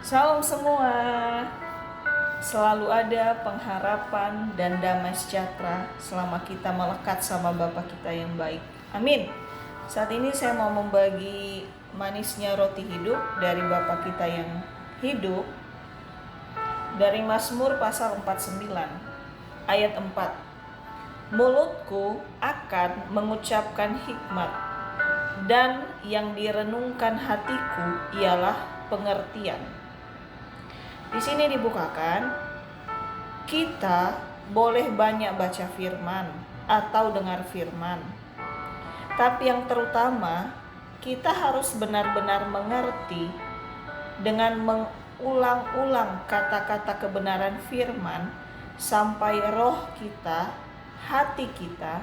Salam semua. Selalu ada pengharapan dan damai sejahtera selama kita melekat sama Bapa kita yang baik. Amin. Saat ini saya mau membagi manisnya roti hidup dari Bapa kita yang hidup dari Mazmur pasal 49 ayat 4. Mulutku akan mengucapkan hikmat, dan yang direnungkan hatiku ialah pengertian. Di sini dibukakan, kita boleh banyak baca firman atau dengar firman. Tapi yang terutama, kita harus benar-benar mengerti dengan mengulang-ulang kata-kata kebenaran firman sampai roh kita, hati kita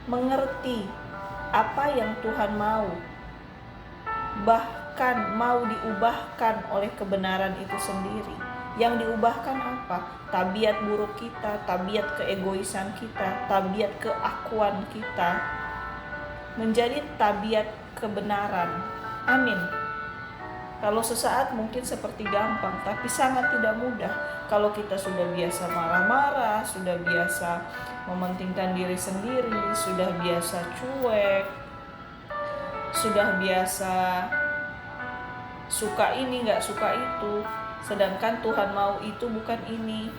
mengerti apa yang Tuhan mau. Bahkan mau diubahkan oleh kebenaran itu sendiri. Yang diubahkan apa? Tabiat buruk kita, tabiat keegoisan kita, tabiat keakuan kita menjadi tabiat kebenaran. Amin. Kalau sesaat mungkin seperti gampang, tapi sangat tidak mudah. Kalau kita sudah biasa marah-marah, sudah biasa mementingkan diri sendiri, sudah biasa cuek, sudah biasa suka ini gak suka itu, sedangkan Tuhan mau itu bukan ini.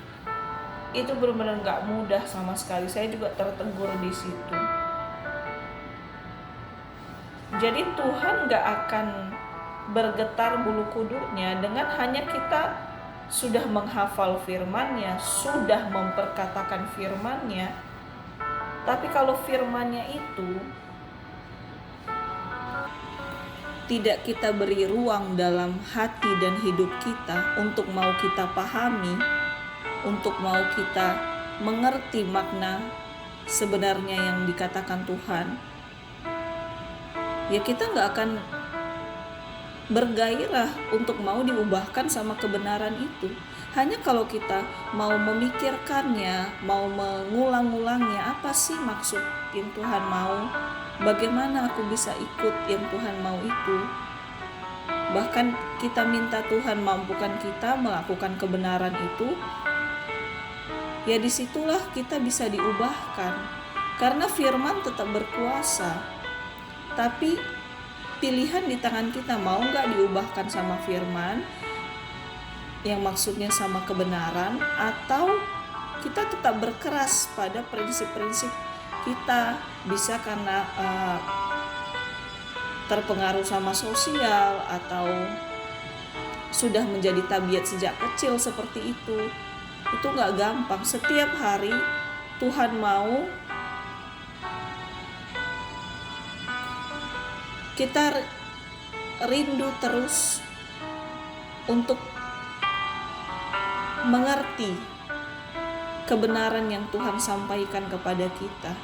Itu benar-benar gak mudah sama sekali. Saya juga tertegur di situ. Jadi Tuhan gak akan bergetar bulu kuduknya dengan hanya kita sudah menghafal firman-Nya, sudah memperkatakan firman-Nya. Tapi kalau firman-Nya itu tidak kita beri ruang dalam hati dan hidup kita untuk mau kita pahami, untuk mau kita mengerti makna sebenarnya yang dikatakan Tuhan, ya kita gak akan bergairah untuk mau diubahkan sama kebenaran itu. Hanya kalau kita mau memikirkannya, mau mengulang-ulangnya, apa sih maksud yang Tuhan mau, bagaimana aku bisa ikut yang Tuhan mau itu. Bahkan kita minta Tuhan mampukan kita melakukan kebenaran itu, ya disitulah kita bisa diubahkan. Karena firman tetap berkuasa, tapi pilihan di tangan kita, mau gak diubahkan sama firman yang maksudnya sama kebenaran, atau kita tetap berkeras pada prinsip-prinsip kita. Bisa karena terpengaruh sama sosial, atau sudah menjadi tabiat sejak kecil seperti itu. Itu gak gampang. Setiap hari Tuhan mau kita rindu terus untuk mengerti kebenaran yang Tuhan sampaikan kepada kita.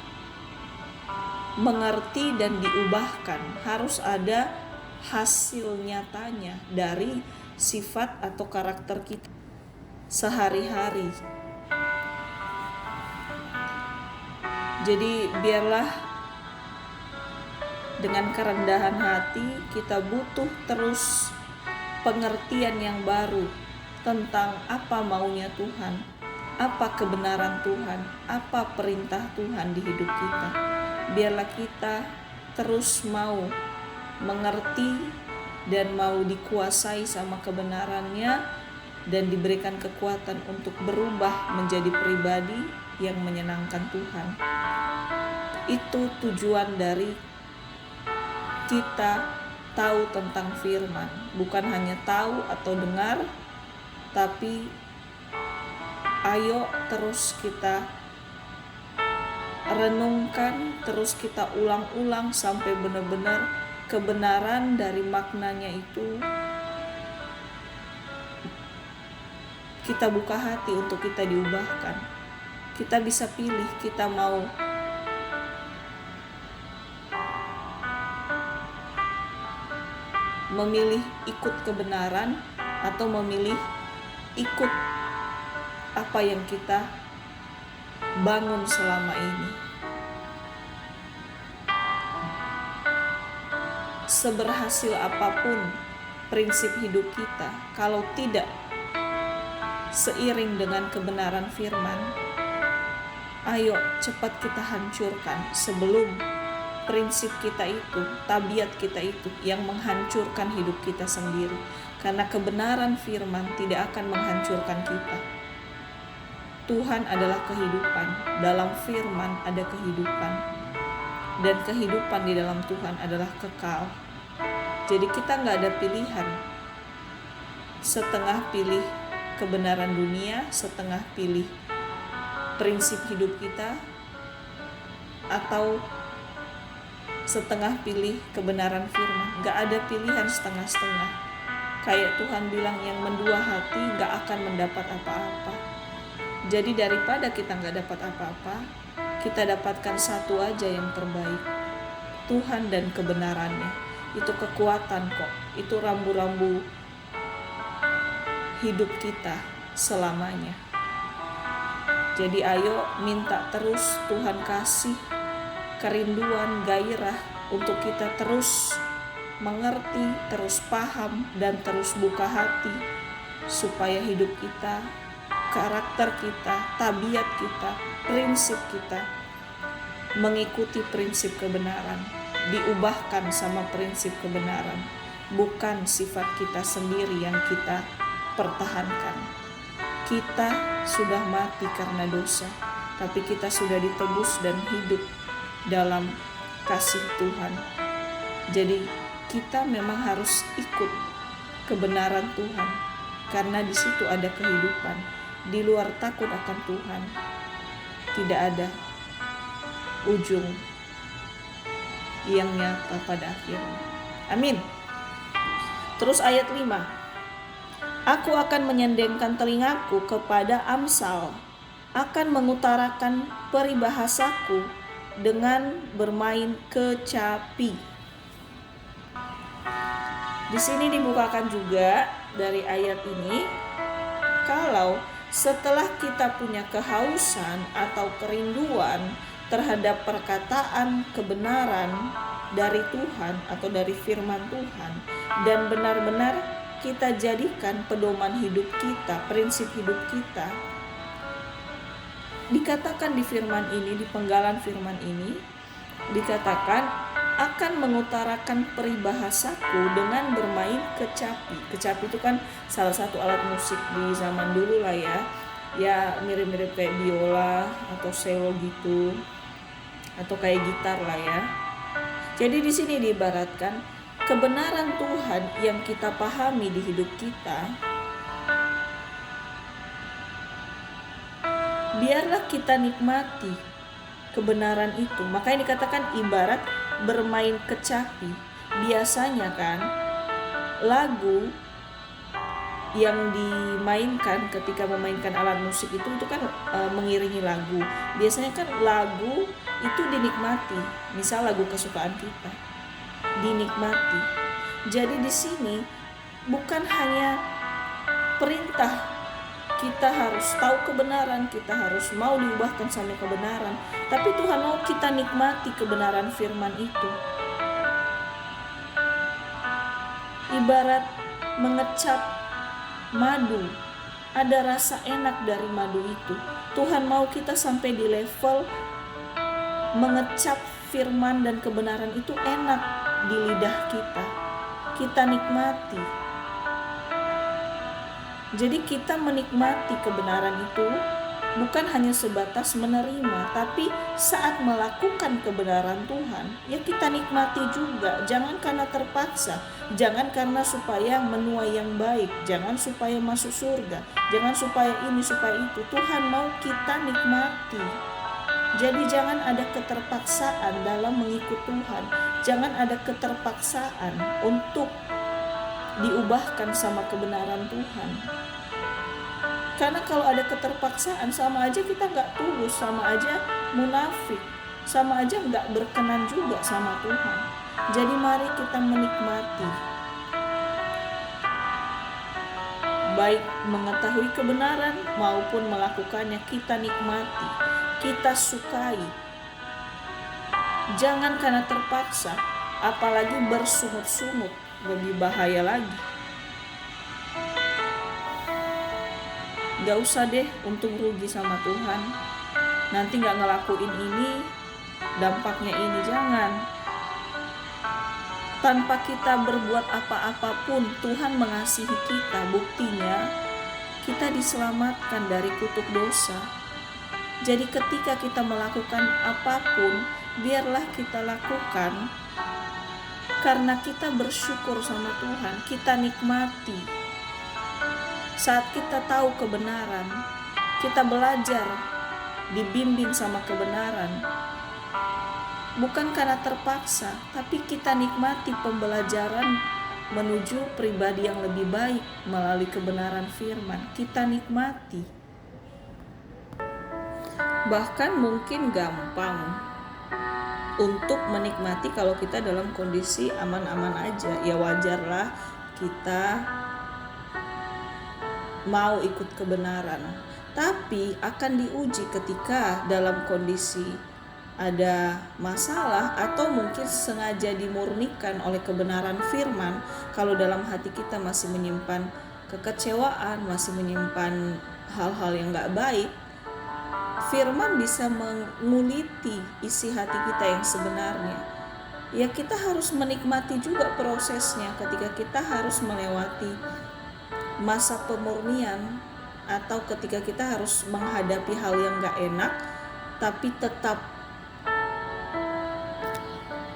Mengerti dan diubahkan, harus ada hasil nyatanya dari sifat atau karakter kita sehari-hari. Jadi biarlah dengan kerendahan hati kita butuh terus pengertian yang baru tentang apa maunya Tuhan, apa kebenaran Tuhan, apa perintah Tuhan di hidup kita. Biarlah kita terus mau mengerti dan mau dikuasai sama kebenarannya, dan diberikan kekuatan untuk berubah menjadi pribadi yang menyenangkan Tuhan. Itu tujuan dari kita tahu tentang firman. Bukan hanya tahu atau dengar, tapi ayo terus kita renungkan, terus kita ulang-ulang sampai benar-benar kebenaran dari maknanya itu kita buka hati untuk kita diubahkan. Kita bisa pilih, kita mau memilih ikut kebenaran atau memilih ikut apa yang kita bangun selama ini. seberhasil apapun prinsip hidup kita, kalau tidak seiring dengan kebenaran firman, ayo cepat kita hancurkan sebelum prinsip kita itu, tabiat kita itu yang menghancurkan hidup kita sendiri. Karena kebenaran firman tidak akan menghancurkan kita. Tuhan adalah kehidupan, dalam firman ada kehidupan, dan kehidupan di dalam Tuhan adalah kekal. Jadi kita gak ada pilihan, setengah pilih kebenaran dunia, setengah pilih prinsip hidup kita, atau setengah pilih kebenaran firman. Gak ada pilihan setengah-setengah. Kayak Tuhan bilang, yang mendua hati gak akan mendapat apa-apa. Jadi daripada kita gak dapat apa-apa, kita dapatkan satu aja yang terbaik, Tuhan dan kebenarannya. Itu kekuatan kok, itu rambu-rambu hidup kita selamanya. Jadi ayo minta terus Tuhan kasih kerinduan, gairah untuk kita terus mengerti, terus paham, dan terus buka hati, supaya hidup kita, karakter kita, tabiat kita, prinsip kita mengikuti prinsip kebenaran, diubahkan sama prinsip kebenaran, bukan sifat kita sendiri yang kita pertahankan. Kita sudah mati karena dosa, tapi kita sudah ditebus dan hidup dalam kasih Tuhan. Jadi kita memang harus ikut kebenaran Tuhan, karena di situ ada kehidupan. Di luar takut akan Tuhan, tidak ada ujung yang nyata pada akhirnya. Amin. Terus ayat 5. Aku akan menyendengkan telingaku kepada Amsal, akan mengutarakan peribahasaku dengan bermain kecapi. Di sini dibukakan juga dari ayat ini, kalau setelah kita punya kehausan atau kerinduan terhadap perkataan kebenaran dari Tuhan atau dari firman Tuhan, dan benar-benar kita jadikan pedoman hidup kita, prinsip hidup kita, dikatakan di firman ini, di penggalan firman ini, dikatakan akan mengutarakan peribahasaku dengan bermain kecapi. Kecapi itu kan salah satu alat musik di zaman dulu lah ya. Ya mirip-mirip kayak biola atau cello gitu, atau kayak gitar lah ya. Jadi di sini diibaratkan kebenaran Tuhan yang kita pahami di hidup kita, biarlah kita nikmati kebenaran itu. Makanya dikatakan ibarat bermain kecapi. Biasanya kan lagu yang dimainkan ketika memainkan alat musik itu kan mengiringi lagu. Biasanya kan lagu itu dinikmati. Misal lagu kesukaan kita dinikmati. Jadi di sini bukan hanya perintah kita harus tahu kebenaran, kita harus mau diubahkan sama kebenaran, tapi Tuhan mau kita nikmati kebenaran firman itu. Ibarat mengecap madu, ada rasa enak dari madu itu. Tuhan mau kita sampai di level mengecap firman dan kebenaran itu enak di lidah kita. Kita nikmati. Jadi kita menikmati kebenaran itu bukan hanya sebatas menerima, tapi saat melakukan kebenaran Tuhan, ya kita nikmati juga. Jangan karena terpaksa, jangan karena supaya menuai yang baik, jangan supaya masuk surga, jangan supaya ini, supaya itu. Tuhan mau kita nikmati. Jadi jangan ada keterpaksaan dalam mengikut Tuhan. Jangan ada keterpaksaan untuk diubahkan sama kebenaran Tuhan. Karena kalau ada keterpaksaan, sama aja kita gak tulus, sama aja munafik, sama aja gak berkenan juga sama Tuhan. Jadi mari kita menikmati, baik mengetahui kebenaran maupun melakukannya. Kita nikmati, kita sukai. Jangan karena terpaksa. apalagi bersungut-sungut, lebih bahaya lagi. Gak usah deh untung rugi sama Tuhan, nanti gak ngelakuin ini, dampaknya ini, jangan. Tanpa kita berbuat apa-apapun, Tuhan mengasihi kita. Buktinya kita diselamatkan dari kutuk dosa. Jadi ketika kita melakukan apapun, biarlah kita lakukan karena kita bersyukur sama Tuhan, kita nikmati. Saat kita tahu kebenaran, kita belajar, dibimbing sama kebenaran. Bukan karena terpaksa, tapi kita nikmati pembelajaran menuju pribadi yang lebih baik melalui kebenaran firman. Kita nikmati. Bahkan mungkin gampang untuk menikmati kalau kita dalam kondisi aman-aman aja. Ya wajarlah kita mau ikut kebenaran. Tapi akan diuji ketika dalam kondisi ada masalah atau mungkin sengaja dimurnikan oleh kebenaran firman. Kalau dalam hati kita masih menyimpan kekecewaan, masih menyimpan hal-hal yang gak baik, firman bisa menguliti isi hati kita yang sebenarnya. Ya kita harus menikmati juga prosesnya ketika kita harus melewati masa pemurnian, atau ketika kita harus menghadapi hal yang gak enak, tapi tetap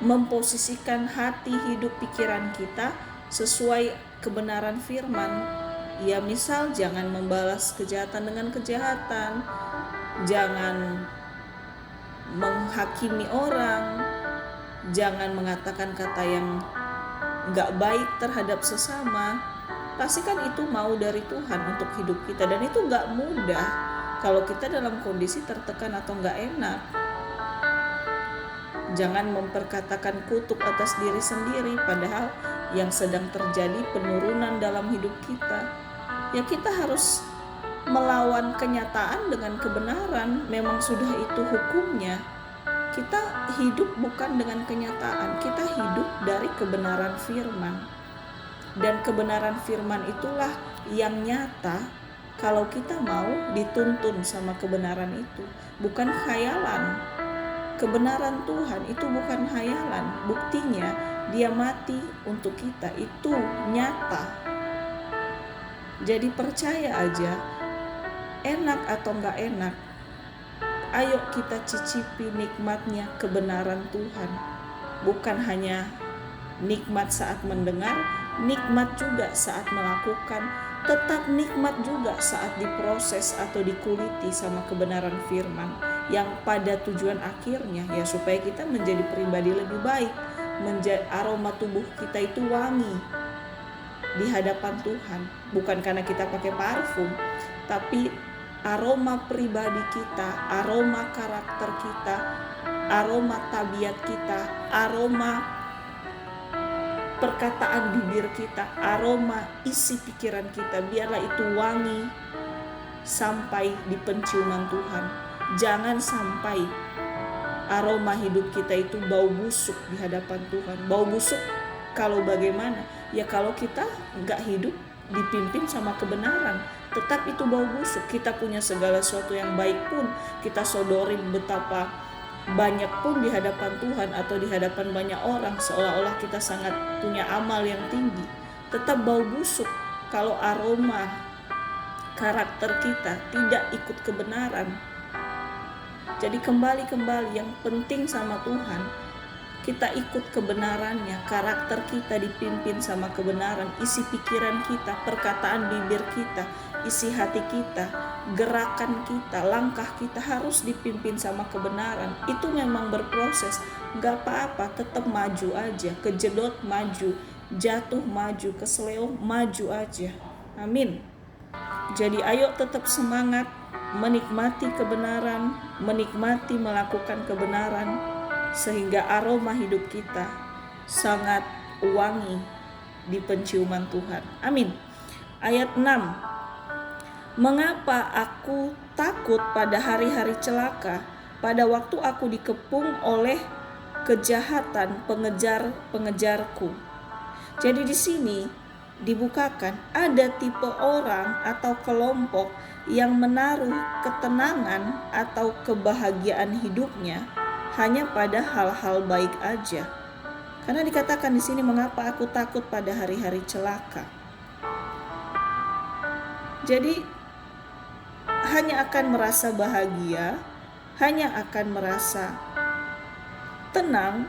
memposisikan hati, hidup, pikiran kita sesuai kebenaran firman. Ya misal jangan membalas kejahatan dengan kejahatan, jangan menghakimi orang, jangan mengatakan kata yang gak baik terhadap sesama. Pastikan itu mau dari Tuhan untuk hidup kita, dan itu gak mudah kalau kita dalam kondisi tertekan atau gak enak. Jangan memperkatakan kutuk atas diri sendiri, padahal yang sedang terjadi penurunan dalam hidup kita. Ya kita harus melawan kenyataan dengan kebenaran. Memang sudah itu hukumnya. Kita hidup bukan dengan kenyataan, kita hidup dari kebenaran firman. Dan kebenaran firman itulah yang nyata kalau kita mau dituntun sama kebenaran itu, bukan khayalan. Kebenaran Tuhan itu bukan khayalan. Buktinya dia mati untuk kita, itu nyata. Jadi percaya aja, enak atau gak enak, ayo kita cicipi nikmatnya kebenaran Tuhan. Bukan hanya nikmat saat mendengar, nikmat juga saat melakukan, tetap nikmat juga saat diproses atau dikuliti sama kebenaran firman. Yang pada tujuan akhirnya ya supaya kita menjadi pribadi lebih baik, aroma tubuh kita itu wangi di hadapan Tuhan. Bukan karena kita pakai parfum, tapi aroma pribadi kita, aroma karakter kita, aroma tabiat kita, aroma perkataan bibir kita, aroma isi pikiran kita, biarlah itu wangi sampai di penciuman Tuhan. Jangan sampai aroma hidup kita itu bau busuk di hadapan Tuhan. Bau busuk kalau bagaimana? Ya kalau kita gak hidup dipimpin sama kebenaran, tetap itu bau busuk. Kita punya segala sesuatu yang baik pun, kita sodorin betapa banyak pun di hadapan Tuhan atau di hadapan banyak orang, seolah-olah kita sangat punya amal yang tinggi, tetap bau busuk kalau aroma karakter kita tidak ikut kebenaran. Jadi kembali yang penting sama Tuhan, kita ikut kebenarannya, karakter kita dipimpin sama kebenaran, isi pikiran kita, perkataan bibir kita, isi hati kita, gerakan kita, langkah kita harus dipimpin sama kebenaran. Itu memang berproses, gak apa-apa, tetap maju aja, kejedot maju, jatuh maju, keseleo maju aja. Amin. Jadi ayo tetap semangat, menikmati kebenaran, menikmati melakukan kebenaran, sehingga aroma hidup kita sangat wangi di penciuman Tuhan. Amin. Ayat 6. Mengapa aku takut pada hari-hari celaka, pada waktu aku dikepung oleh kejahatan pengejar-pengejarku. Jadi di sini dibukakan ada tipe orang atau kelompok yang menaruh ketenangan atau kebahagiaan hidupnya hanya pada hal-hal baik aja. Karena dikatakan di sini, mengapa aku takut pada hari-hari celaka. Jadi hanya akan merasa bahagia, hanya akan merasa tenang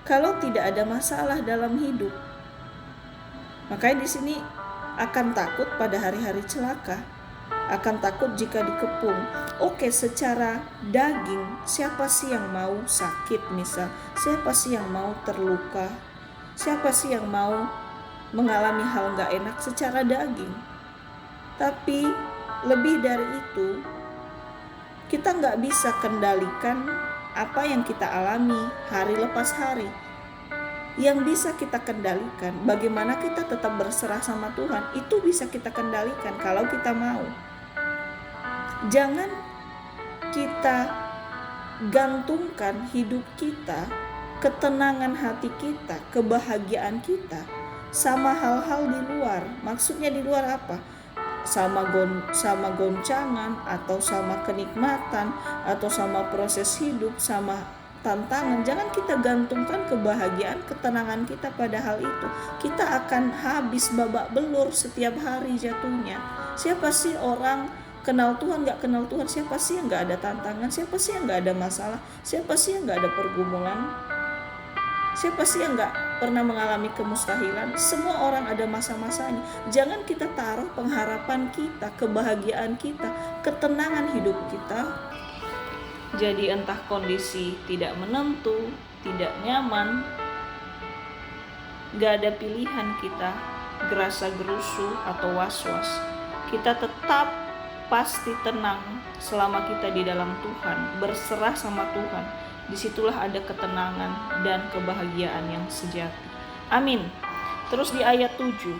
kalau tidak ada masalah dalam hidup. Makanya di sini akan takut pada hari-hari celaka, akan takut jika dikepung. Oke, secara daging, siapa sih yang mau sakit misal? Siapa sih yang mau terluka? Siapa sih yang mau mengalami hal gak enak secara daging? Tapi lebih dari itu, kita gak bisa kendalikan apa yang kita alami hari lepas hari. Yang bisa kita kendalikan, bagaimana kita tetap berserah sama Tuhan, itu bisa kita kendalikan kalau kita mau. Jangan kita gantungkan hidup kita, ketenangan hati kita, kebahagiaan kita sama hal-hal di luar. Maksudnya di luar apa? Sama goncangan, atau sama kenikmatan, atau sama proses hidup, sama tantangan. Jangan kita gantungkan kebahagiaan, ketenangan kita pada hal itu. Kita akan habis babak belur setiap hari jatuhnya. Siapa sih orang kenal Tuhan, gak kenal Tuhan? Siapa sih yang gak ada tantangan? Siapa sih yang gak ada masalah? Siapa sih yang gak ada pergumulan? Siapa sih yang gak pernah mengalami kemustahilan? Semua orang ada masa-masanya. Jangan kita taruh pengharapan kita, kebahagiaan kita, ketenangan hidup kita. Jadi entah kondisi tidak menentu, tidak nyaman, gak ada pilihan kita gerasa gerusu atau was-was. Kita tetap pasti tenang selama kita di dalam Tuhan, berserah sama Tuhan. Disitulah ada ketenangan dan kebahagiaan yang sejati. Amin. Terus di ayat 7,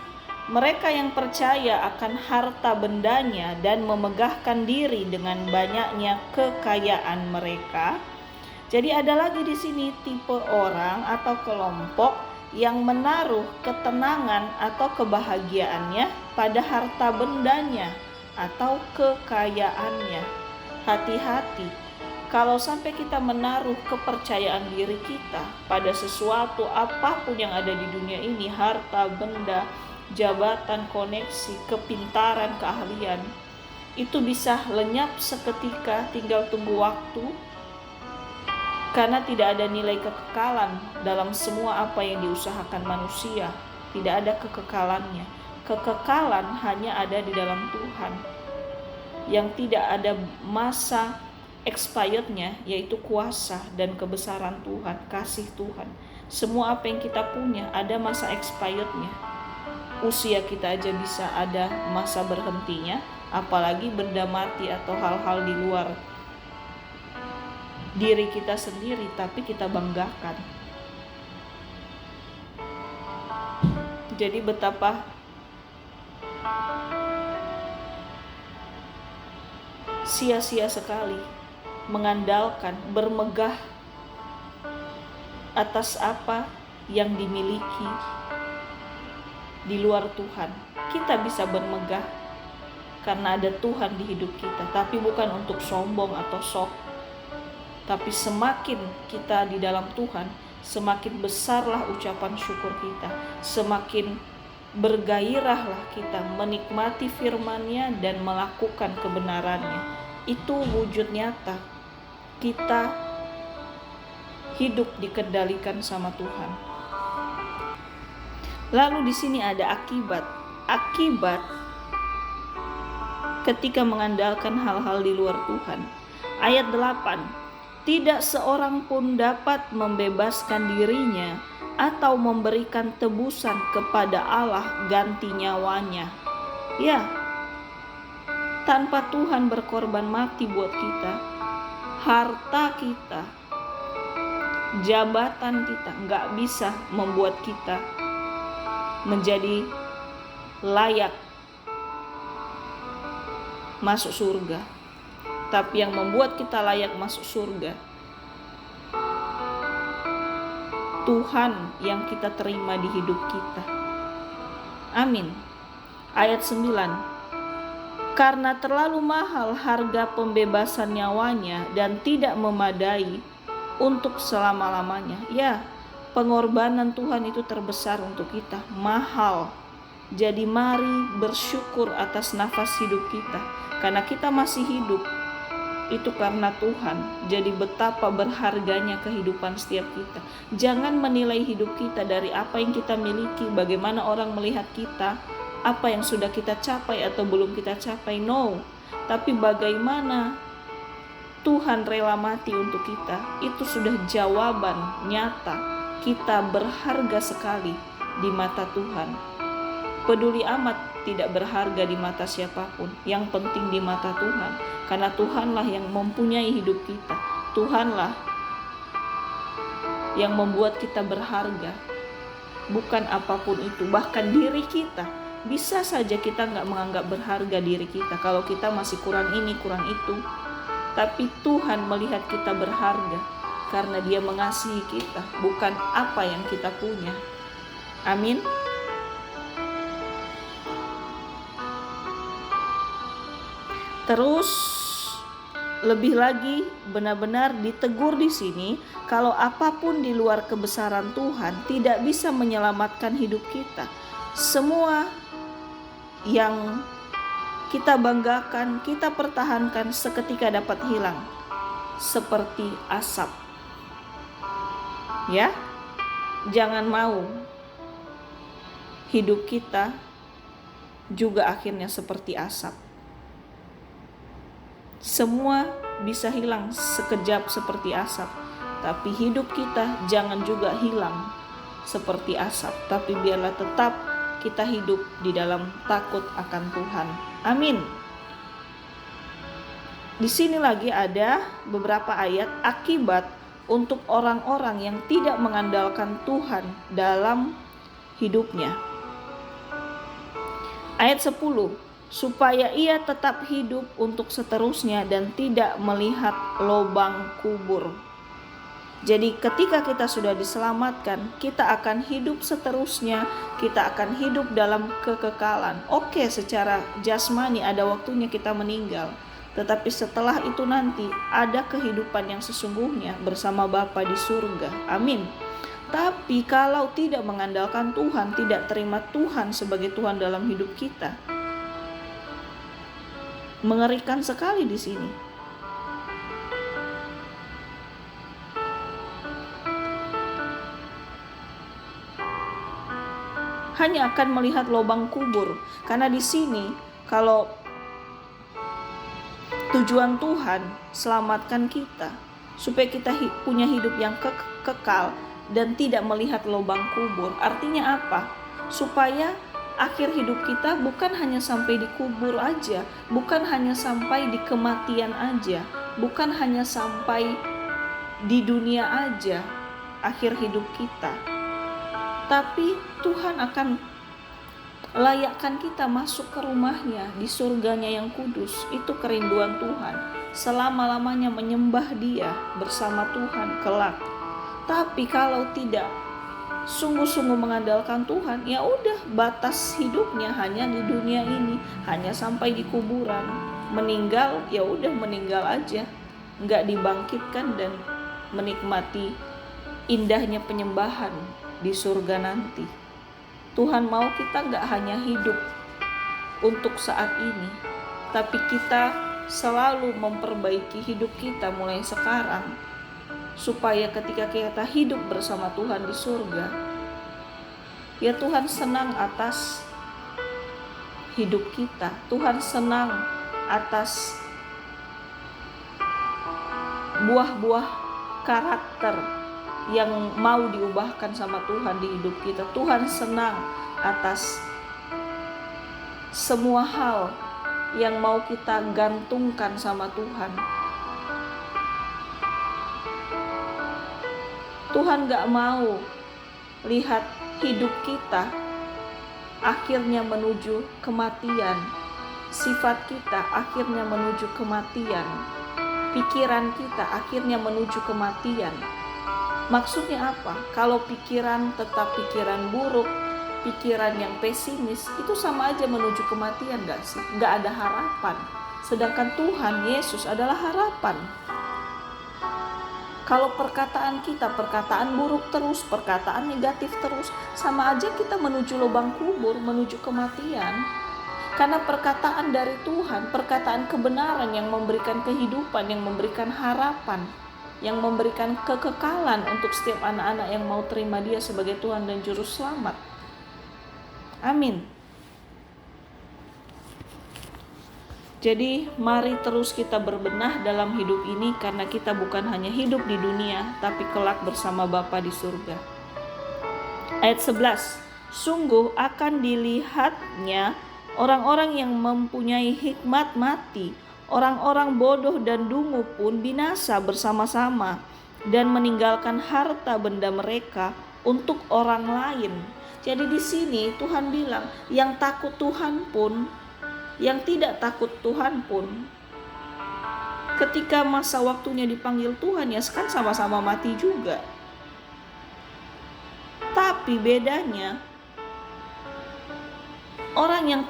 mereka yang percaya akan harta bendanya dan memegahkan diri dengan banyaknya kekayaan mereka. Jadi ada lagi di sini tipe orang atau kelompok yang menaruh ketenangan atau kebahagiaannya pada harta bendanya atau kekayaannya. Hati-hati kalau sampai kita menaruh kepercayaan diri kita pada sesuatu apapun yang ada di dunia ini, harta benda, jabatan, koneksi, kepintaran, keahlian, itu bisa lenyap seketika, tinggal tunggu waktu, karena tidak ada nilai kekekalan dalam semua apa yang diusahakan manusia. Tidak ada kekekalannya. Kekekalan hanya ada di dalam Tuhan, yang tidak ada masa expirednya, yaitu kuasa dan kebesaran Tuhan, kasih Tuhan. Semua apa yang kita punya ada masa expirednya. Usia kita aja bisa ada masa berhentinya, apalagi benda mati atau hal-hal di luar diri kita sendiri, tapi kita banggakan. Jadi betapa sia-sia sekali mengandalkan, bermegah atas apa yang dimiliki di luar Tuhan. Kita bisa bermegah karena ada Tuhan di hidup kita, tapi bukan untuk sombong atau sok. Tapi semakin kita di dalam Tuhan, semakin besarlah ucapan syukur kita, semakin bergairahlah kita menikmati firman-Nya dan melakukan kebenarannya. Itu wujud nyata kita hidup dikendalikan sama Tuhan. Lalu di sini ada akibat. Akibat ketika mengandalkan hal-hal di luar Tuhan. Ayat 8. Tidak seorang pun dapat membebaskan dirinya atau memberikan tebusan kepada Allah ganti nyawanya. Ya, tanpa Tuhan berkorban mati buat kita, harta kita, jabatan kita gak bisa membuat kita menjadi layak masuk surga. Tapi yang membuat kita layak masuk surga Tuhan yang kita terima di hidup kita. Amin. Ayat 9. Karena terlalu mahal harga pembebasan nyawanya dan tidak memadai untuk selama-lamanya. Ya, pengorbanan Tuhan itu terbesar untuk kita, mahal. Jadi mari bersyukur atas nafas hidup kita. Karena kita masih hidup, itu karena Tuhan. Jadi betapa berharganya kehidupan setiap kita. Jangan menilai hidup kita dari apa yang kita miliki, bagaimana orang melihat kita, apa yang sudah kita capai atau belum kita capai. No, tapi bagaimana Tuhan rela mati untuk kita, itu sudah jawaban nyata. Kita berharga sekali di mata Tuhan. Peduli amat tidak berharga di mata siapapun, yang penting di mata Tuhan. Karena Tuhanlah yang mempunyai hidup kita. Tuhanlah yang membuat kita berharga, bukan apapun itu. Bahkan diri kita, bisa saja kita gak menganggap berharga diri kita kalau kita masih kurang ini, kurang itu. Tapi Tuhan melihat kita berharga karena Dia mengasihi kita, bukan apa yang kita punya. Amin. Terus lebih lagi benar-benar ditegur di sini, kalau apapun di luar kebesaran Tuhan tidak bisa menyelamatkan hidup kita. Semua yang kita banggakan, kita pertahankan seketika dapat hilang seperti asap. Ya, jangan mau hidup kita juga akhirnya seperti asap. Semua bisa hilang sekejap seperti asap, tapi hidup kita jangan juga hilang seperti asap, tapi biarlah tetap kita hidup di dalam takut akan Tuhan. Amin. Di sini lagi ada beberapa ayat akibat untuk orang-orang yang tidak mengandalkan Tuhan dalam hidupnya. Ayat 10. Supaya ia tetap hidup untuk seterusnya dan tidak melihat lubang kubur. Jadi ketika kita sudah diselamatkan, kita akan hidup seterusnya, kita akan hidup dalam kekekalan. Oke, secara jasmani ada waktunya kita meninggal, tetapi setelah itu nanti ada kehidupan yang sesungguhnya bersama Bapa di surga. Amin. Tapi kalau tidak mengandalkan Tuhan, tidak terima Tuhan sebagai Tuhan dalam hidup kita, mengerikan sekali di sini. Hanya akan melihat lubang kubur. Karena di sini kalau tujuan Tuhan selamatkan kita supaya kita punya hidup yang kekal dan tidak melihat lubang kubur. Artinya apa? Supaya akhir hidup kita bukan hanya sampai di kubur aja, bukan hanya sampai di kematian aja, bukan hanya sampai di dunia aja akhir hidup kita. Tapi Tuhan akan layakkan kita masuk ke rumahnya di surganya yang kudus. Itu kerinduan Tuhan, selama-lamanya menyembah Dia bersama Tuhan kelak. Tapi kalau tidak sungguh-sungguh mengandalkan Tuhan, ya udah, batas hidupnya hanya di dunia ini, hanya sampai di kuburan. Meninggal, ya udah meninggal aja, nggak dibangkitkan dan menikmati indahnya penyembahan di surga nanti. Tuhan mau kita gak hanya hidup untuk saat ini, tapi kita selalu memperbaiki hidup kita mulai sekarang, supaya ketika kita hidup bersama Tuhan di surga, ya Tuhan senang atas hidup kita. Tuhan senang atas buah-buah karakter yang mau diubahkan sama Tuhan di hidup kita. Tuhan senang atas semua hal yang mau kita gantungkan sama Tuhan. Tuhan gak mau lihat hidup kita akhirnya menuju kematian, sifat kita akhirnya menuju kematian, pikiran kita akhirnya menuju kematian. Maksudnya apa? Kalau pikiran tetap pikiran buruk, pikiran yang pesimis, itu sama aja menuju kematian gak sih? Gak ada harapan. Sedangkan Tuhan Yesus adalah harapan. Kalau perkataan kita, perkataan buruk terus, perkataan negatif terus, sama aja kita menuju lubang kubur, menuju kematian. Karena perkataan dari Tuhan, perkataan kebenaran yang memberikan kehidupan, yang memberikan harapan, yang memberikan kekekalan untuk setiap anak-anak yang mau terima Dia sebagai Tuhan dan Juru Selamat. Amin. Jadi mari terus kita berbenah dalam hidup ini, karena kita bukan hanya hidup di dunia, tapi kelak bersama Bapa di surga. Ayat 11, sungguh akan dilihatnya orang-orang yang mempunyai hikmat mati, orang-orang bodoh dan dungu pun binasa bersama-sama, dan meninggalkan harta benda mereka untuk orang lain. Jadi di sini Tuhan bilang, yang takut Tuhan pun, yang tidak takut Tuhan pun, ketika masa waktunya dipanggil Tuhan, ya kan sama-sama mati juga. Tapi bedanya, orang yang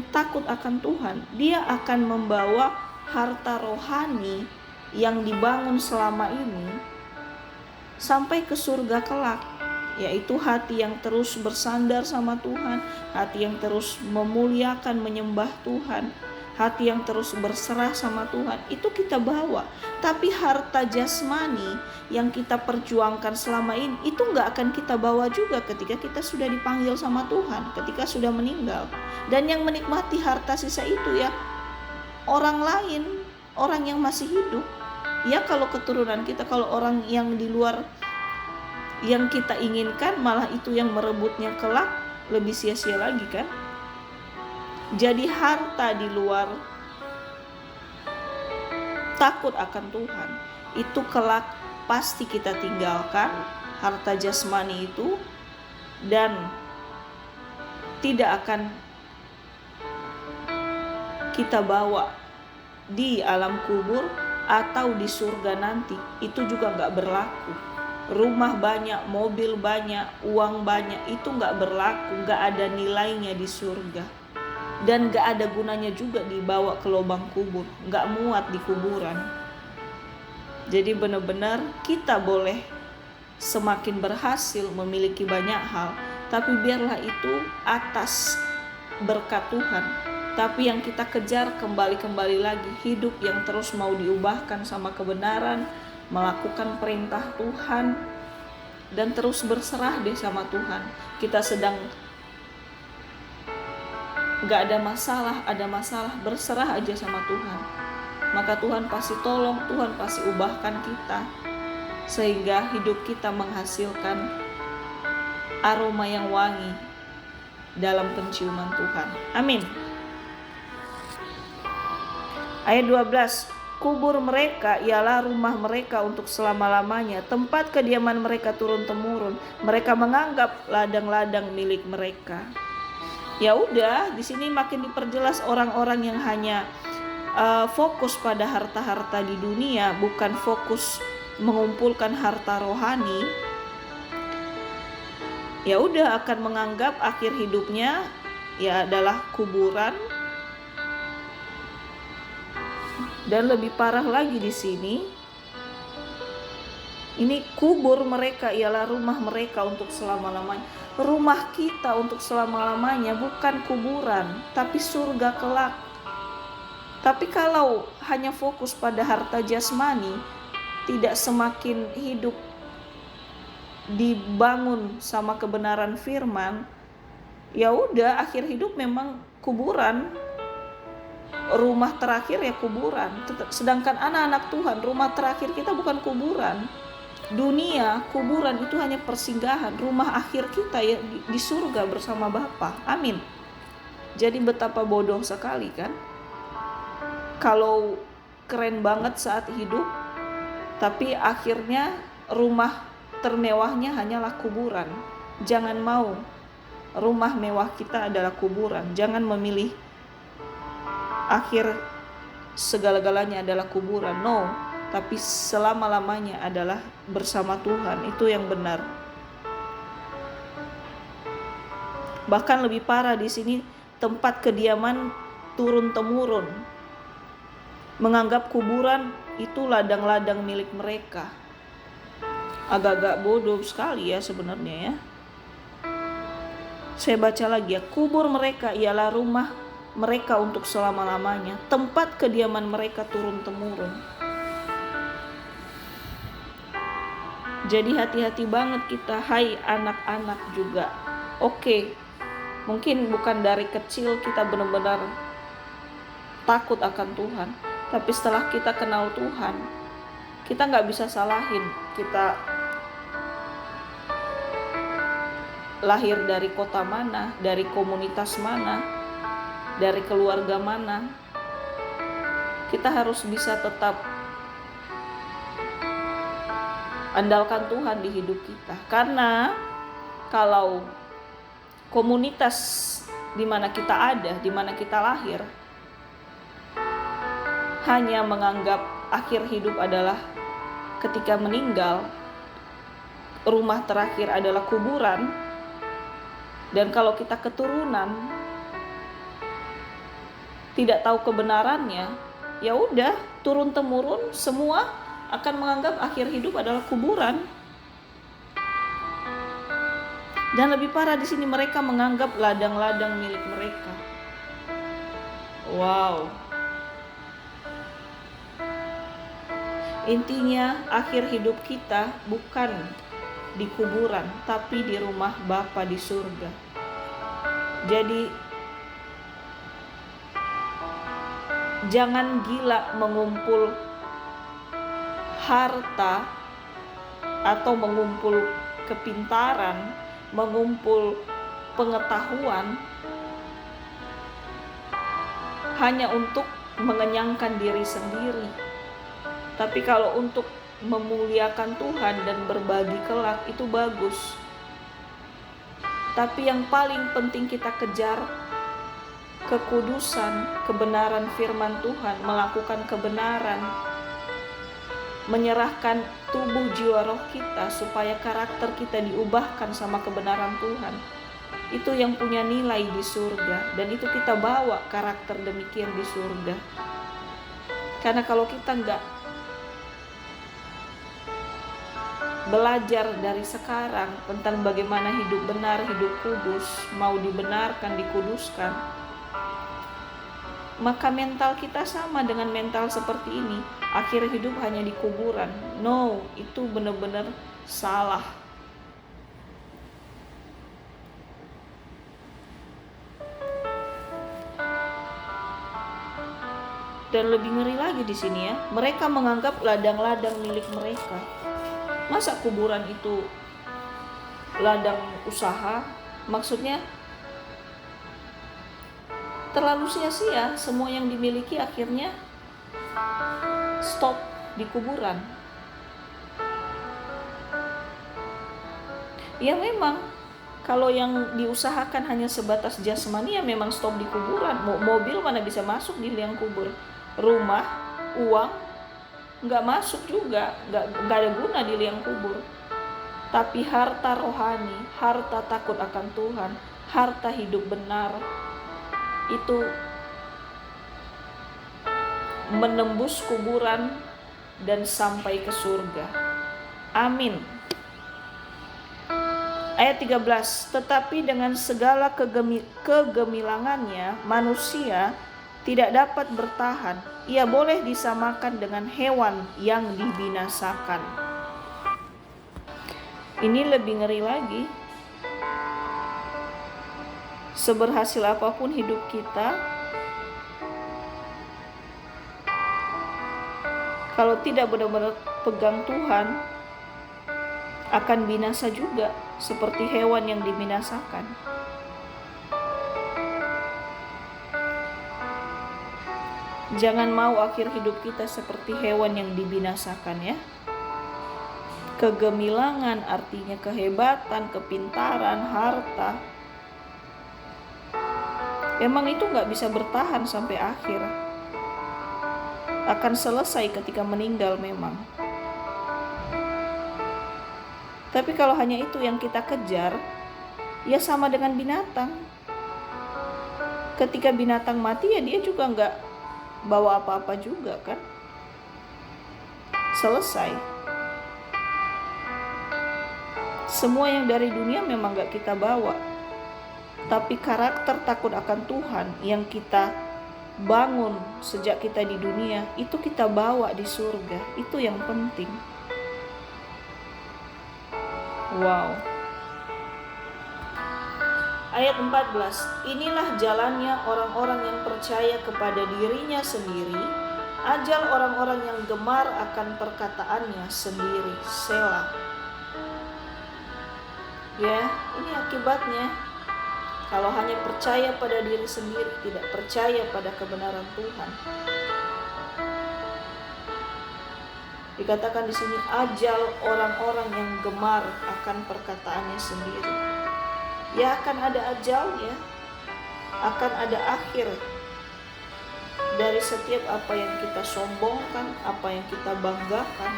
takut akan Tuhan, dia akan membawa harta rohani yang dibangun selama ini sampai ke surga kelak, yaitu hati yang terus bersandar sama Tuhan, hati yang terus memuliakan, menyembah Tuhan, hati yang terus berserah sama Tuhan, itu kita bawa. Tapi harta jasmani yang kita perjuangkan selama ini, itu gak akan kita bawa juga ketika kita sudah dipanggil sama Tuhan, ketika sudah meninggal. Dan yang menikmati harta sisa itu ya orang lain, orang yang masih hidup. Ya kalau keturunan kita, kalau orang yang di luar yang kita inginkan, malah itu yang merebutnya kelak, lebih sia-sia lagi kan. Jadi harta di luar takut akan Tuhan, itu kelak pasti kita tinggalkan, harta jasmani itu, dan tidak akan kita bawa di alam kubur atau di surga nanti. Itu juga gak berlaku. Rumah banyak, mobil banyak, uang banyak, itu gak berlaku, gak ada nilainya di surga. Dan gak ada gunanya juga dibawa ke lubang kubur, gak muat di kuburan. Jadi benar-benar kita boleh semakin berhasil memiliki banyak hal, tapi biarlah itu atas berkat Tuhan. Tapi yang kita kejar kembali lagi, hidup yang terus mau diubahkan sama kebenaran, melakukan perintah Tuhan, dan terus berserah deh sama Tuhan. Kita sedang gak ada masalah, berserah aja sama Tuhan. Maka Tuhan pasti tolong, Tuhan pasti ubahkan kita, sehingga hidup kita menghasilkan aroma yang wangi dalam penciuman Tuhan. Amin. Ayat 12, kubur mereka ialah rumah mereka untuk selama-lamanya, tempat kediaman mereka turun-temurun. Mereka menganggap ladang-ladang milik mereka. Ya udah, di sini makin diperjelas orang-orang yang hanya fokus pada harta-harta di dunia, bukan fokus mengumpulkan harta rohani. Ya udah, akan menganggap akhir hidupnya ya adalah kuburan. Dan lebih parah lagi di sini, ini kubur mereka ialah rumah mereka untuk selama-lamanya. Rumah kita untuk selama-lamanya bukan kuburan, tapi surga kelak. Tapi kalau hanya fokus pada harta jasmani, tidak semakin hidup dibangun sama kebenaran firman, ya udah akhir hidup memang kuburan. Rumah terakhir ya kuburan. Sedangkan anak-anak Tuhan, rumah terakhir kita bukan kuburan. Dunia, kuburan itu hanya persinggahan. Rumah akhir kita ya di surga bersama Bapa. Amin. Jadi betapa bodoh sekali kan, kalau keren banget saat hidup, tapi akhirnya rumah termewahnya hanyalah kuburan. Jangan mau rumah mewah kita adalah kuburan. Jangan memilih akhir segala-galanya adalah kuburan. No, tapi selama-lamanya adalah bersama Tuhan. Itu yang benar. Bahkan lebih parah di sini, tempat kediaman turun-temurun. Menganggap kuburan itu ladang-ladang milik mereka. Agak-agak bodoh sekali ya sebenarnya ya. Saya baca lagi ya, kubur mereka ialah rumah mereka untuk selama-lamanya, tempat kediaman mereka turun-temurun. Jadi hati-hati banget kita, hai anak-anak juga. Oke, mungkin bukan dari kecil kita benar-benar takut akan Tuhan, tapi setelah kita kenal Tuhan, kita gak bisa salahin kita lahir dari kota mana, dari komunitas mana, dari keluarga mana. Kita harus bisa tetap andalkan Tuhan di hidup kita. Karena kalau komunitas di mana kita ada, di mana kita lahir, hanya menganggap akhir hidup adalah ketika meninggal, rumah terakhir adalah kuburan, dan kalau kita keturunan tidak tahu kebenarannya, ya udah turun temurun semua akan menganggap akhir hidup adalah kuburan. Dan lebih parah di sini, mereka menganggap ladang-ladang milik mereka. Wow. Intinya akhir hidup kita bukan di kuburan, tapi di rumah Bapa di surga. Jadi jangan gila mengumpul harta atau mengumpul kepintaran, mengumpul pengetahuan hanya untuk mengenyangkan diri sendiri. Tapi kalau untuk memuliakan Tuhan dan berbagi kelak, itu bagus. Tapi yang paling penting kita kejar kekudusan, kebenaran firman Tuhan, melakukan kebenaran, menyerahkan tubuh jiwa roh kita supaya karakter kita diubahkan sama kebenaran Tuhan. Itu yang punya nilai di surga, dan itu kita bawa karakter demikian di surga. Karena kalau kita enggak belajar dari sekarang tentang bagaimana hidup benar, hidup kudus, mau dibenarkan, dikuduskan, maka mental kita sama dengan mental seperti ini. Akhir hidup hanya di kuburan. No, itu benar-benar salah. Dan lebih ngeri lagi di sini ya, mereka menganggap ladang-ladang milik mereka. Masa kuburan itu ladang usaha? Maksudnya terlalu sia-sia, semua yang dimiliki akhirnya stop di kuburan. Ya memang kalau yang diusahakan hanya sebatas jasmani, ya memang stop di kuburan. Mobil mana bisa masuk di liang kubur, rumah, uang nggak masuk juga, nggak ada guna di liang kubur. Tapi harta rohani, harta takut akan Tuhan, harta hidup benar, itu menembus kuburan dan sampai ke surga. Amin. Ayat 13, tetapi dengan segala kegemilangannya manusia tidak dapat bertahan. Ia boleh disamakan dengan hewan yang dibinasakan. Ini lebih ngeri lagi. Seberhasil apapun hidup kita, kalau tidak benar-benar pegang Tuhan, akan binasa juga seperti hewan yang dibinasakan. Jangan mau akhir hidup kita seperti hewan yang dibinasakan ya. Kegemilangan artinya kehebatan, kepintaran, harta. Emang itu gak bisa bertahan sampai akhir. akan selesai ketika meninggal memang. Tapi kalau hanya itu yang kita kejar, ya sama dengan binatang. Ketika binatang mati ya dia juga nggak bawa apa-apa juga kan. Selesai. Semua yang dari dunia memang gak kita bawa. Tapi karakter takut akan Tuhan yang kita bangun sejak kita di dunia, itu kita bawa di surga. Itu yang penting. Wow. Ayat 14, inilah jalannya orang-orang yang percaya kepada dirinya sendiri, ajal orang-orang yang gemar akan perkataannya sendiri. Selah. Ya, ini akibatnya. Kalau hanya percaya pada diri sendiri, tidak percaya pada kebenaran Tuhan. Dikatakan di sini ajal orang-orang yang gemar akan perkataannya sendiri. Ya akan ada ajalnya, akan ada akhir dari setiap apa yang kita sombongkan, apa yang kita banggakan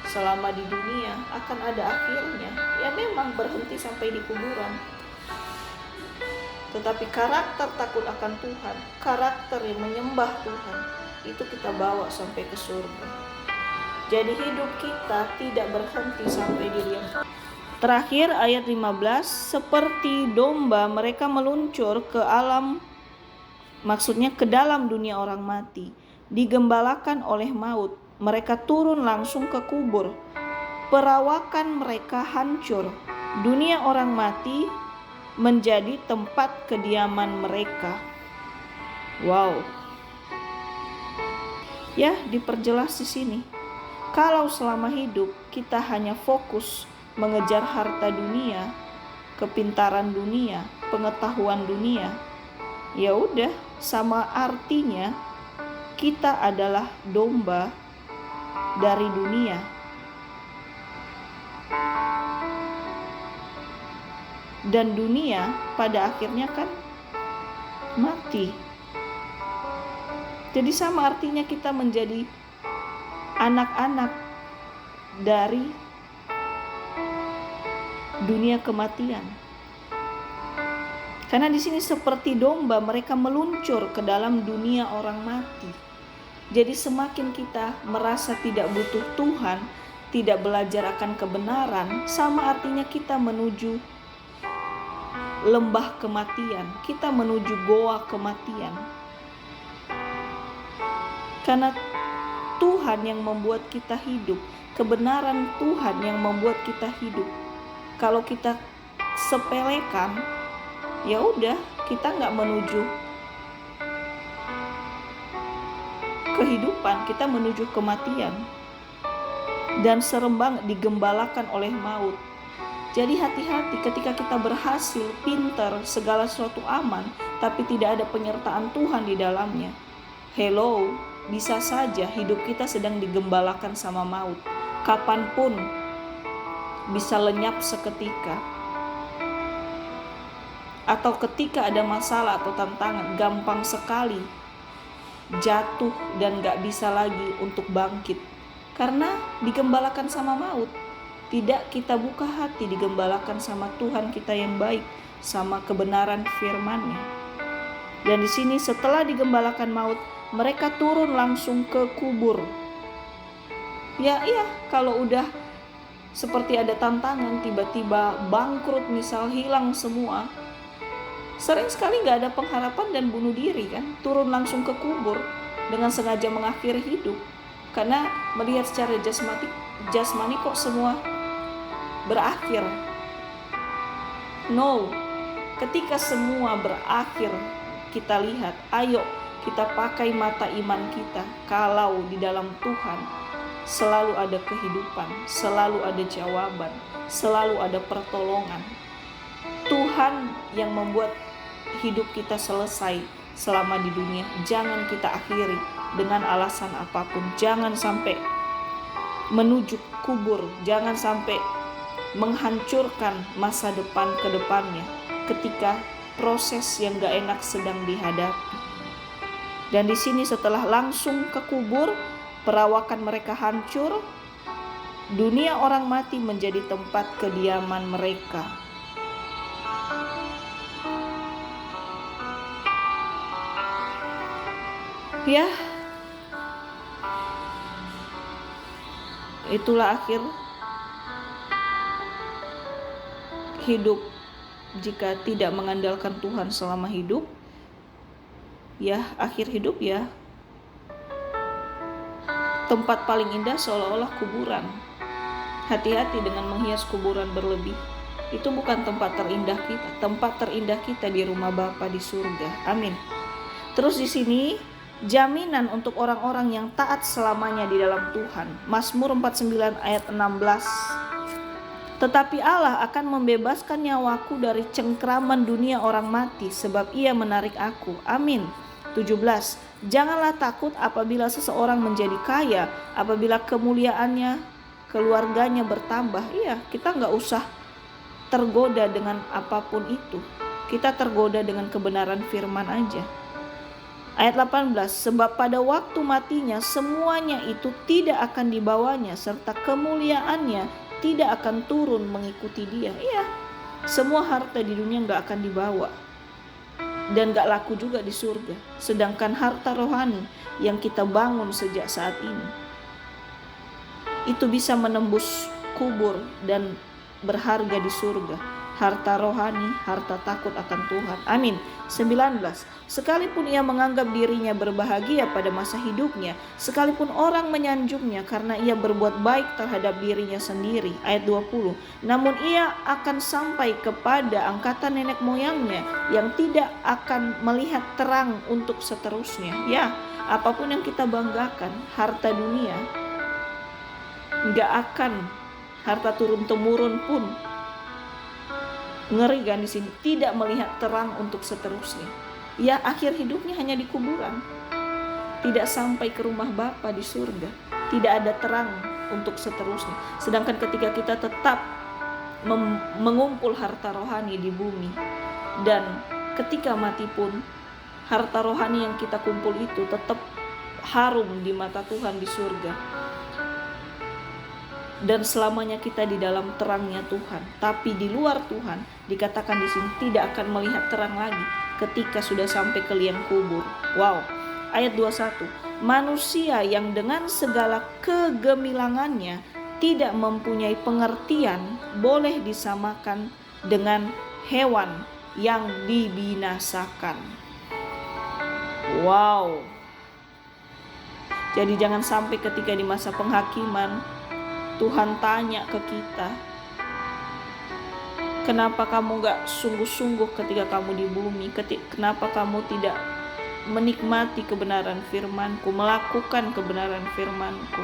selama di dunia, akan ada akhirnya. Ya memang berhenti sampai di kuburan. Tetapi karakter takut akan Tuhan, karakter yang menyembah Tuhan, itu kita bawa sampai ke surga. Jadi hidup kita tidak berhenti sampai di dunia. Terakhir ayat 15, seperti domba mereka meluncur ke alam, maksudnya ke dalam dunia orang mati, digembalakan oleh maut, mereka turun langsung ke kubur, perawakan mereka hancur, dunia orang mati menjadi tempat kediaman mereka. Wow. Ya, diperjelas di sini. Kalau selama hidup kita hanya fokus mengejar harta dunia, kepintaran dunia, pengetahuan dunia, ya udah, sama artinya kita adalah domba dari dunia. Dan dunia pada akhirnya kan mati. Jadi sama artinya kita menjadi anak-anak dari dunia kematian. Karena di sini seperti domba mereka meluncur ke dalam dunia orang mati. Jadi semakin kita merasa tidak butuh Tuhan, tidak belajar akan kebenaran, sama artinya kita menuju lembah kematian, kita menuju goa kematian. Karena Tuhan yang membuat kita hidup, kebenaran Tuhan yang membuat kita hidup. Kalau kita sepelekan, ya udah, kita nggak menuju kehidupan, kita menuju kematian. Dan serem banget, digembalakan oleh maut. Jadi hati-hati ketika kita berhasil, pintar, segala sesuatu aman, tapi tidak ada penyertaan Tuhan di dalamnya. Hello, bisa saja hidup kita sedang digembalakan sama maut. Kapanpun bisa lenyap seketika. Atau ketika ada masalah atau tantangan, gampang sekali jatuh dan gak bisa lagi untuk bangkit. Karena digembalakan sama maut. Tidak kita buka hati digembalakan sama Tuhan kita yang baik, sama kebenaran firman-Nya. Dan di sini setelah digembalakan maut, mereka turun langsung ke kubur. Ya iya, kalau udah seperti ada tantangan, tiba-tiba bangkrut misal, hilang semua, sering sekali gak ada pengharapan dan bunuh diri kan, turun langsung ke kubur dengan sengaja mengakhiri hidup. Karena melihat secara jasmani kok semua berakhir. No, ketika semua berakhir, kita lihat, ayo kita pakai mata iman kita. Kalau di dalam Tuhan selalu ada kehidupan, selalu ada jawaban, selalu ada pertolongan. Tuhan yang membuat hidup kita selesai selama di dunia, jangan kita akhiri dengan alasan apapun. Jangan sampai menuju kubur, jangan sampai menghancurkan masa depan ke depannya ketika proses yang gak enak sedang dihadapi. Dan di sini setelah langsung ke kubur, perawakan mereka hancur, dunia orang mati menjadi tempat kediaman mereka. Ya, itulah akhir hidup jika tidak mengandalkan Tuhan selama hidup. Ya, akhir hidup ya tempat paling indah seolah-olah kuburan. Hati-hati dengan menghias kuburan berlebih. Itu bukan tempat terindah kita. Tempat terindah kita di rumah Bapa di surga. Amin. Terus di sini jaminan untuk orang-orang yang taat selamanya di dalam Tuhan. Mazmur 49 ayat 16. Tetapi Allah akan membebaskan nyawaku dari cengkraman dunia orang mati, sebab Ia menarik aku. Amin. 17. Janganlah takut apabila seseorang menjadi kaya, apabila kemuliaannya, keluarganya bertambah. Iya, kita gak usah tergoda dengan apapun itu. Kita tergoda dengan kebenaran firman aja. Ayat 18. Sebab pada waktu matinya semuanya itu tidak akan dibawanya, serta kemuliaannya tidak akan turun mengikuti dia. Iya, semua harta di dunia gak akan dibawa dan gak laku juga di surga. Sedangkan harta rohani yang kita bangun sejak saat ini, itu bisa menembus kubur dan berharga di surga. Harta rohani, harta takut akan Tuhan. Amin. 19. Sekalipun ia menganggap dirinya berbahagia pada masa hidupnya, sekalipun orang menyanjungnya karena ia berbuat baik terhadap dirinya sendiri. Ayat 20. Namun ia akan sampai kepada angkatan nenek moyangnya yang tidak akan melihat terang untuk seterusnya. Ya, apapun yang kita banggakan, harta dunia gak akan, harta turun-temurun pun, ngeri kan di sini, tidak melihat terang untuk seterusnya. Ya, akhir hidupnya hanya di kuburan. Tidak sampai ke rumah Bapa di surga. Tidak ada terang untuk seterusnya. Sedangkan ketika kita tetap mengumpul harta rohani di bumi, dan ketika mati pun harta rohani yang kita kumpul itu tetap harum di mata Tuhan di surga. Dan selamanya kita di dalam terangnya Tuhan. Tapi di luar Tuhan, dikatakan di sini tidak akan melihat terang lagi ketika sudah sampai ke liang kubur. Wow. Ayat 21. Manusia yang dengan segala kegemilangannya tidak mempunyai pengertian boleh disamakan dengan hewan yang dibinasakan. Wow. Jadi jangan sampai ketika di masa penghakiman Tuhan tanya ke kita, kenapa kamu gak sungguh-sungguh ketika kamu di bumi? Kenapa kamu tidak menikmati kebenaran firman-Ku, melakukan kebenaran firman-Ku?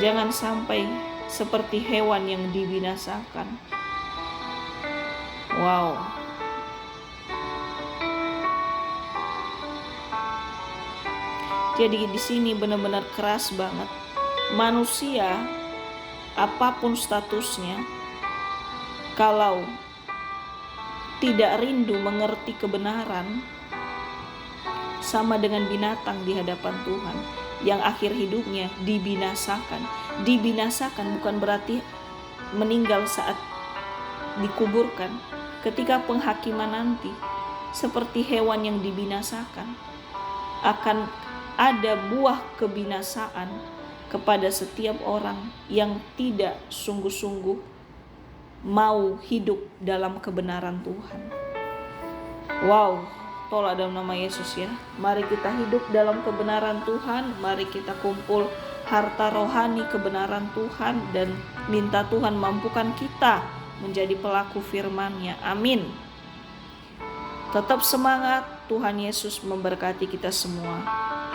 Jangan sampai seperti hewan yang dibinasakan. Wow. Jadi di sini benar-benar keras banget. Manusia apapun statusnya, kalau tidak rindu mengerti kebenaran, sama dengan binatang di hadapan Tuhan yang akhir hidupnya dibinasakan. Dibinasakan bukan berarti meninggal saat dikuburkan. Ketika penghakiman nanti, seperti hewan yang dibinasakan, akan ada buah kebinasaan kepada setiap orang yang tidak sungguh-sungguh mau hidup dalam kebenaran Tuhan. Wow, tolak dalam nama Yesus ya. Mari kita hidup dalam kebenaran Tuhan. Mari kita kumpul harta rohani kebenaran Tuhan dan minta Tuhan mampukan kita menjadi pelaku firman-Nya. Amin. Tetap semangat. Tuhan Yesus memberkati kita semua.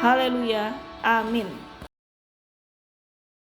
Haleluya. Amin.